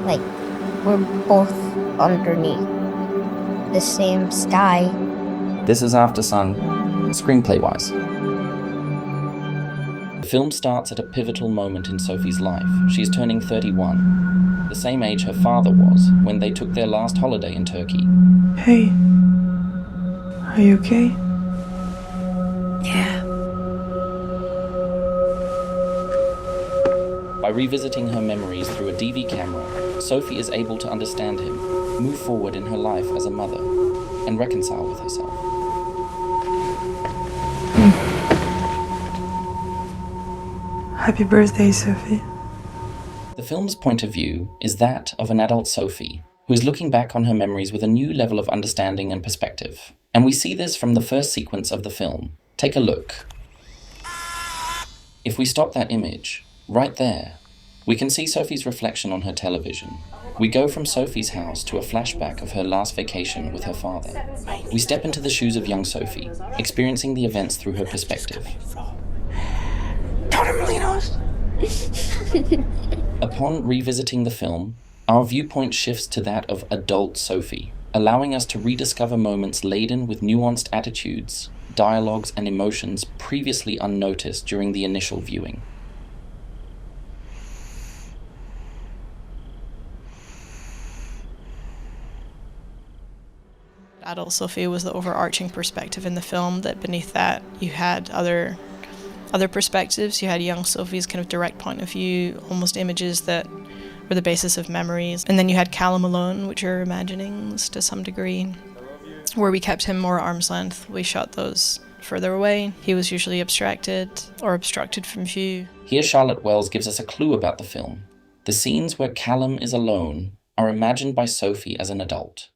Like, we're both underneath the same sky. This is Aftersun, ScreenplayWise. The film starts at a pivotal moment in Sophie's life. She's turning 31, the same age her father was when they took their last holiday in Turkey. Hey, are you okay? Yeah. By revisiting her memories through a DV camera, Sophie is able to understand him, move forward in her life as a mother, and reconcile with herself. Happy birthday, Sophie. The film's point of view is that of an adult Sophie, who is looking back on her memories with a new level of understanding and perspective. And we see this from the first sequence of the film. Take a look. If we stop that image, right there, we can see Sophie's reflection on her television. We go from Sophie's house to a flashback of her last vacation with her father. We step into the shoes of young Sophie, experiencing the events through her perspective. Upon revisiting the film, our viewpoint shifts to that of adult Sophie, allowing us to rediscover moments laden with nuanced attitudes, dialogues, and emotions previously unnoticed during the initial viewing. Adult Sophie was the overarching perspective in the film, that beneath that you had other perspectives. You had young Sophie's kind of direct point of view, almost images that were the basis of memories. And then you had Calum alone, which are imaginings to some degree, where we kept him more at arm's length. We shot those further away. He was usually abstracted or obstructed from view. Here Charlotte Wells gives us a clue about the film. The scenes where Calum is alone are imagined by Sophie as an adult.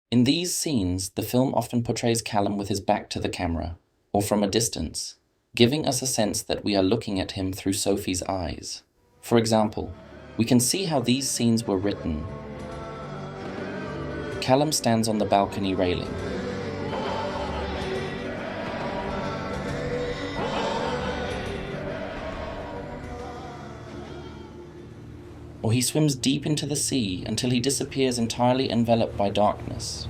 In these scenes, the film often portrays Calum with his back to the camera, or from a distance, giving us a sense that we are looking at him through Sophie's eyes. For example, we can see how these scenes were written. Calum stands on the balcony railing. Or he swims deep into the sea until he disappears entirely enveloped by darkness.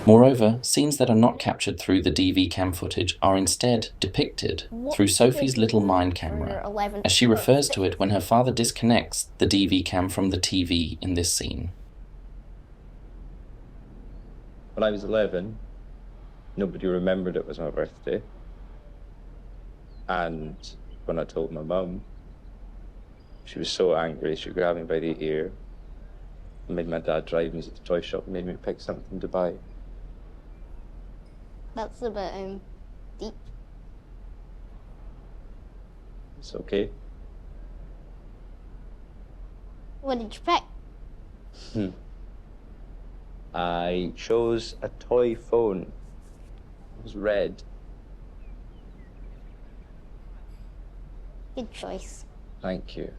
Moreover, scenes that are not captured through the DV cam footage are instead depicted through Sophie's little mind camera, as she refers to it when her father disconnects the DV cam from the TV in this scene. When I was 11, nobody remembered it was my birthday. And when I told my mum, she was so angry, she grabbed me by the ear and made my dad drive me to the toy shop and made me pick something to buy. That's a bit deep. It's okay. What did you pick? I chose a toy phone. It was red. Good choice. Thank you.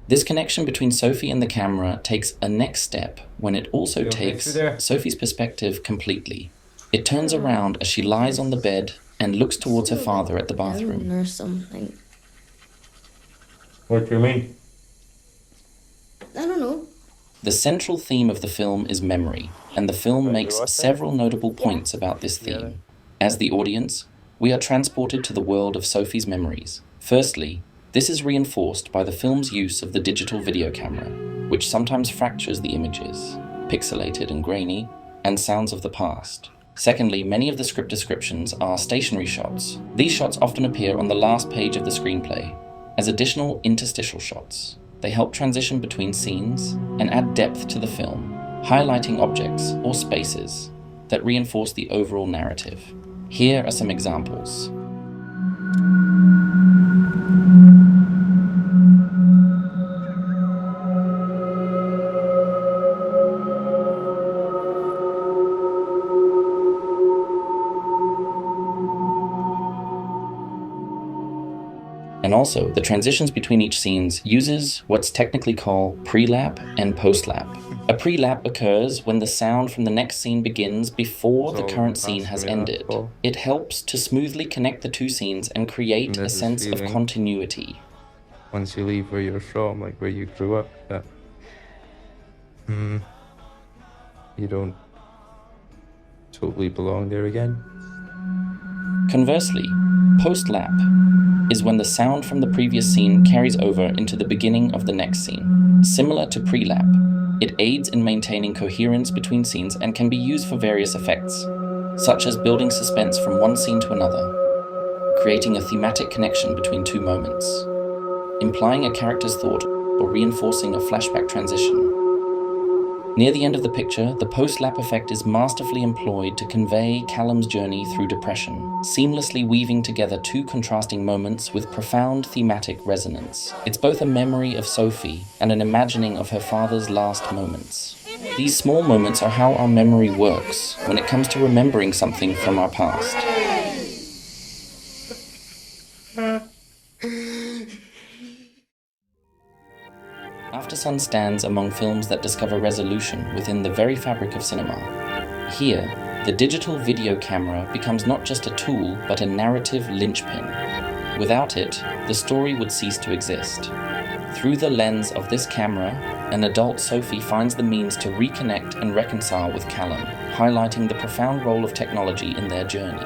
This connection between Sophie and the camera takes a next step when it also takes Sophie's perspective completely. It turns around as she lies on the bed and looks towards her father at the bathroom. Or something. What do you mean? I don't know. The central theme of the film is memory, and the film makes several notable points about this theme. As the audience, we are transported to the world of Sophie's memories. Firstly, this is reinforced by the film's use of the digital video camera, which sometimes fractures the images, pixelated and grainy, and sounds of the past. Secondly, many of the script descriptions are stationary shots. These shots often appear on the last page of the screenplay as additional interstitial shots. They help transition between scenes and add depth to the film. highlighting objects or spaces that reinforce the overall narrative. Here are some examples. And also, the transitions between each scenes uses what's technically called pre-lap and post-lap. A pre-lap occurs when the sound from the next scene begins before the current scene has ended. It helps to smoothly connect the two scenes and create a sense of continuity. Once you leave where you're from, like where you grew up, that you don't totally belong there again. Conversely, post-lap is when the sound from the previous scene carries over into the beginning of the next scene. Similar to pre-lap, it aids in maintaining coherence between scenes and can be used for various effects, such as building suspense from one scene to another, creating a thematic connection between two moments, implying a character's thought, or reinforcing a flashback transition. Near the end of the picture, the post-lap effect is masterfully employed to convey Calum's journey through depression, seamlessly weaving together two contrasting moments with profound thematic resonance. It's both a memory of Sophie and an imagining of her father's last moments. These small moments are how our memory works when it comes to remembering something from our past. Aftersun stands among films that discover resolution within the very fabric of cinema. Here, the digital video camera becomes not just a tool, but a narrative linchpin. Without it, the story would cease to exist. Through the lens of this camera, an adult Sophie finds the means to reconnect and reconcile with Calum, highlighting the profound role of technology in their journey.